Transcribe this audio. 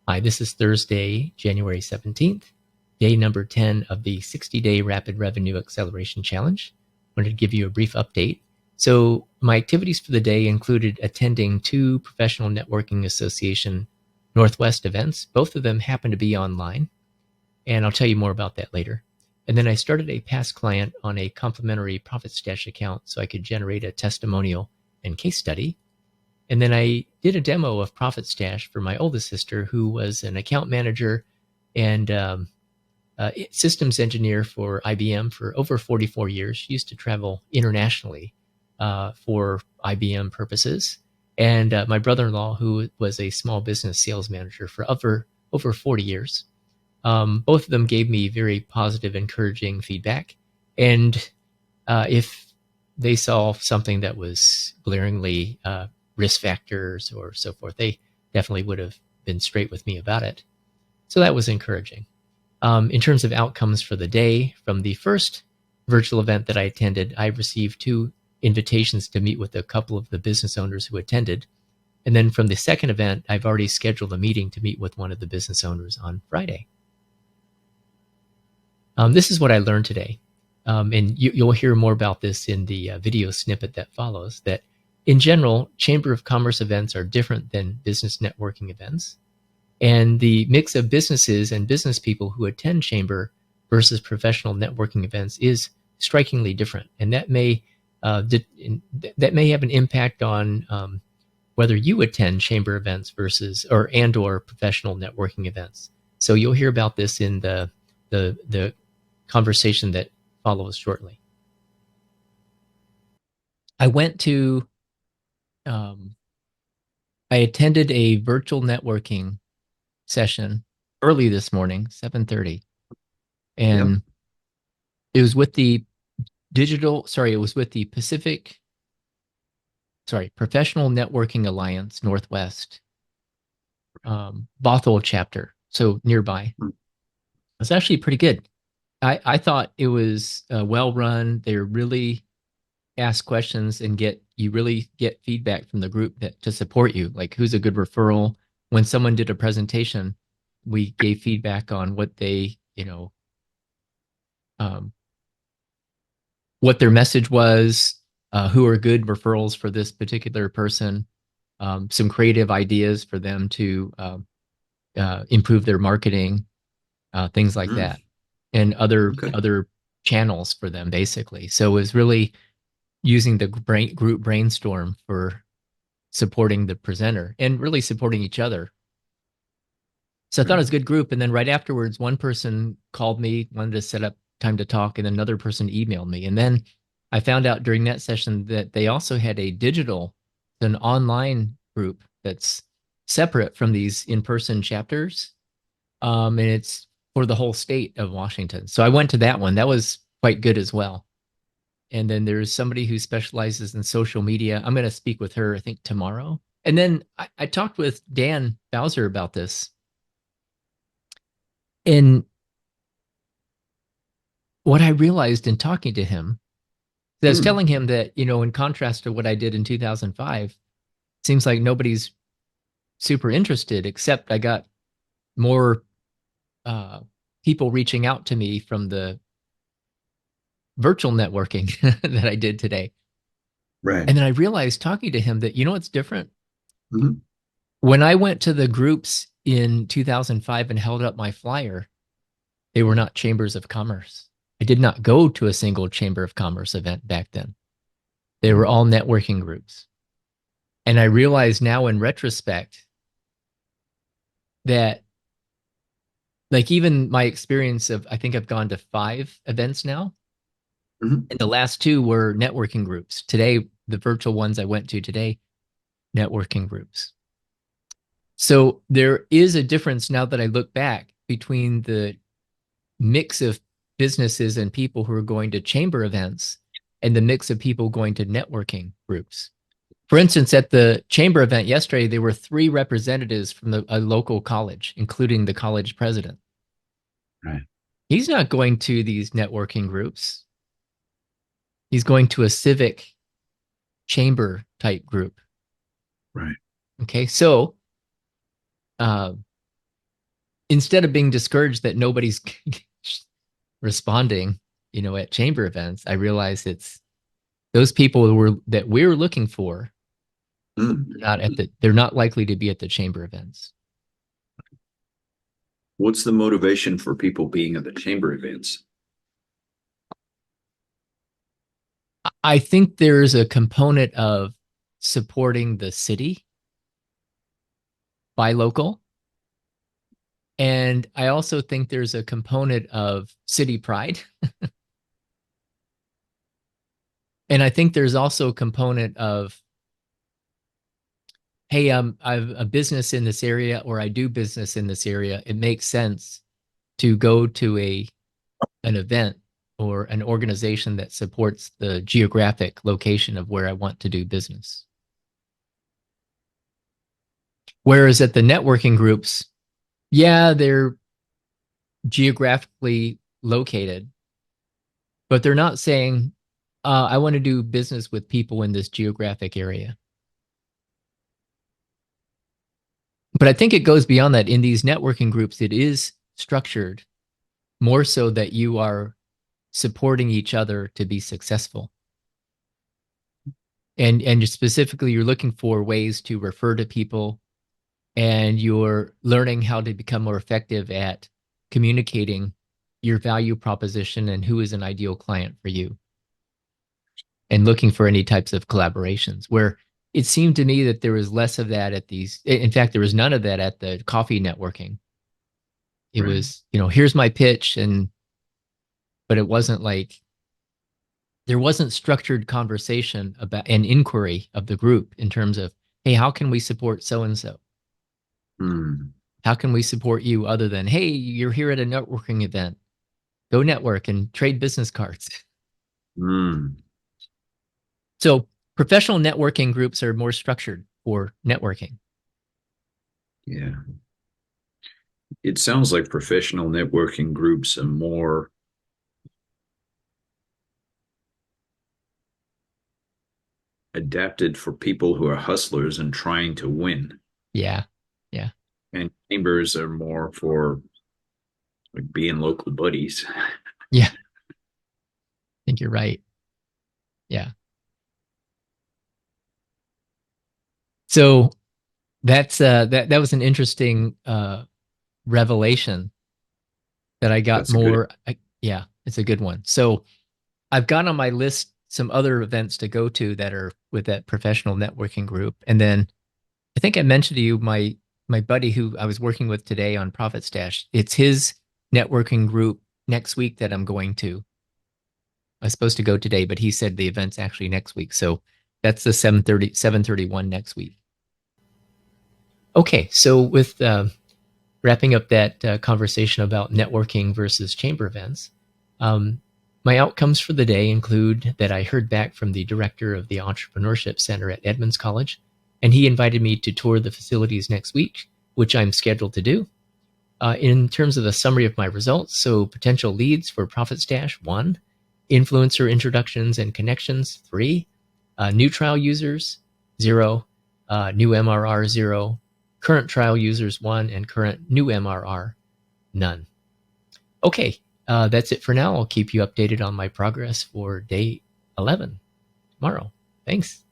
Hi, this is Thursday, January 17th, day number 10 of the 60-day Rapid Revenue Acceleration Challenge. I wanted to give you a brief update. So my activities for the day included attending 2 Professional Networking Association Northwest events. Both of them happen to be online, and I'll tell you more about that later. And then I started a past client on a complimentary Profit Stash account so I could generate a testimonial and case study. And then I did a demo of Profit Stash for my oldest sister, who was an account manager and systems engineer for IBM for over 44 years. She used to travel internationally for IBM purposes. And my brother-in-law, who was a small business sales manager for over 40 years. Both of them gave me very positive, encouraging feedback. And if they saw something that was glaringly risk factors or so forth, they definitely would have been straight with me about it. So that was encouraging. In terms of outcomes for the day, from the first virtual event that I attended, I received 2 invitations to meet with a couple of the business owners who attended. And then from the second event, I've already scheduled a meeting to meet with one of the business owners on Friday. This is what I learned today. And you'll hear more about this in the video snippet that follows, that in general, Chamber of Commerce events are different than business networking events. And the mix of businesses and business people who attend Chamber versus professional networking events is strikingly different. And that may have an impact on whether you attend Chamber events versus or professional networking events. So you'll hear about this in the conversation that follows shortly. I attended a virtual networking session early this morning, 7:30. And it was with the Professional Networking Alliance Northwest, Bothell chapter, so nearby. It's actually pretty good. I thought it was well run. They really ask questions and you really get feedback from the group to support you, like who's a good referral. When someone did a presentation, we gave feedback on what they, what their message was, who are good referrals for this particular person, some creative ideas for them to improve their marketing, things like that, and other channels for them, basically. So it was really using the group brainstorm for supporting the presenter and really supporting each other. So I thought it was a good group. And then right afterwards, one person called me, wanted to set up time to talk, and another person emailed me. And then I found out during that session that they also had an online group that's separate from these in-person chapters. And it's for the whole state of Washington. So I went to that one. That was quite good as well. And then there's somebody who specializes in social media. I'm going to speak with her, I think, tomorrow. And then I talked with Dan Bowser about this. And what I realized in talking to him, I was telling him that, in contrast to what I did in 2005, it seems like nobody's super interested, except I got more people reaching out to me from the virtual networking that I did today. Right. And then I realized talking to him that, what's different? Mm-hmm. When I went to the groups in 2005 and held up my flyer, they were not chambers of commerce. I did not go to a single chamber of commerce event back then. They were all networking groups. And I realize now in retrospect that, like, even my experience of, I think I've gone to 5 events now. And the last 2 were networking groups. Today, the virtual ones I went to today, networking groups. So there is a difference now that I look back between the mix of businesses and people who are going to chamber events and the mix of people going to networking groups. For instance, at the chamber event yesterday, there were 3 representatives from a local college, including the college president. Right. He's not going to these networking groups. He's going to a civic chamber type group. Right. Okay, so instead of being discouraged that nobody's responding, at chamber events, I realize it's those people that we're looking for. Mm. They're not likely to be at the chamber events. What's the motivation for people being at the chamber events? I think there's a component of supporting the city by local. And I also think there's a component of city pride. And I think there's also a component of, hey, I've a business in this area, or I do business in this area. It makes sense to go to an event or an organization that supports the geographic location of where I want to do business. Whereas at the networking groups, yeah, they're geographically located, but they're not saying, I want to do business with people in this geographic area. But I think it goes beyond that. In these networking groups, it is structured more so that you are supporting each other to be successful. And specifically, you're looking for ways to refer to people, and you're learning how to become more effective at communicating your value proposition and who is an ideal client for you, and looking for any types of collaborations. Where it seemed to me that there was less of that at these. In fact, there was none of that at the coffee networking. It Right. was, here's my pitch, but it wasn't like there wasn't structured conversation about an inquiry of the group in terms of, hey, how can we support so and so? Mm. How can we support you other than, hey, you're here at a networking event? Go network and trade business cards. Mm. So professional networking groups are more structured for networking. Yeah. It sounds like professional networking groups are more adapted for people who are hustlers and trying to win. Yeah. Yeah. And chambers are more for like being local buddies. Yeah. I think you're right. Yeah. So that was an interesting revelation that I got That's a good. more. Yeah, it's a good one. So I've got on my list some other events to go to that are with that professional networking group. And then I think I mentioned to you my buddy who I was working with today on Profit Stash. It's his networking group next week that I'm going to. I was supposed to go today, but he said the event's actually next week. So that's the 7:31 next week. Okay, so with wrapping up that conversation about networking versus chamber events, um, my outcomes for the day include that I heard back from the director of the Entrepreneurship Center at Edmonds College, and he invited me to tour the facilities next week, which I'm scheduled to do. In terms of the summary of my results, so potential leads for Profit Stash, 1, influencer introductions and connections, 3, new trial users, 0, new MRR, 0, current trial users, 1, and current new MRR, none. Okay, that's it for now. I'll keep you updated on my progress for day 11 tomorrow. Thanks.